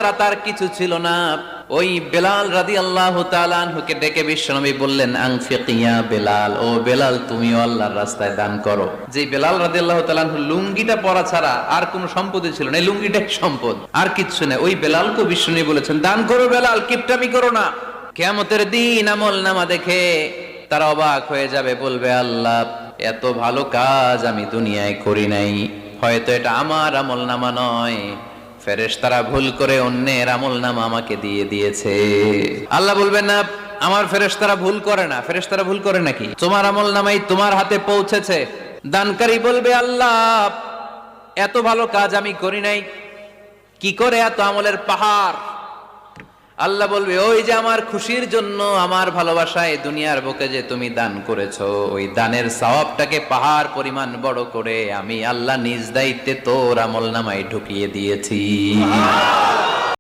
তার কিছু ছিল না। ওই বেলাল রাদিয়াল্লাহু তাআলা আনহুকে ডেকে বিশ্বনবী বললেন, আনফিক ইয়া বেলাল, ও বেলাল তুমিও আল্লাহর রাস্তায় দান করো। যে বেলাল রাদিয়াল্লাহু তাআলা আনহু লুঙ্গিটা পরা ছাড়া আর কোনো সম্পদই ছিল না, এই লুঙ্গিটাই সম্পদ, আর কিচ্ছু নেই। ওই বেলালকে বিশ্বনবী বলেছেন, দান করো বেলাল, কিপটামি করো না। কিয়ামতের দিন আমলনামা দেখে তারা অবাক হয়ে যাবে, বলবে আল্লাহ এত ভালো কাজ আমি দুনিয়ায় করি নাই, হয়তো এটা আমার আমলনামা নয়, ফেরেশতারা ভুল করে অন্যের আমলনামা আমাকে দিয়ে দিয়েছে। আল্লাহ বলবেন না আমার ফেরেশতারা ভুল করে না। ফেরেশতারা ভুল করে নাকি? তোমার আমলনামাই তোমার হাতে পৌঁছেছে। দানকারী বলবে আল্লাহ এত ভালো কাজ আমি করি নাই, কি করে এত আমলের পাহাড়। আল্লাহ বলবে ওই যে আমার খুশির জন্য, আমার ভালোবাসায় দুনিয়ার বুকে যে তুমি দান করেছো, ওই দানের সওয়াবটাকে পাহাড় পরিমাণ বড় করে আমি আল্লাহ নিজ দায়িত্বে তোর আমলনামায় ঢুকিয়ে দিয়েছি।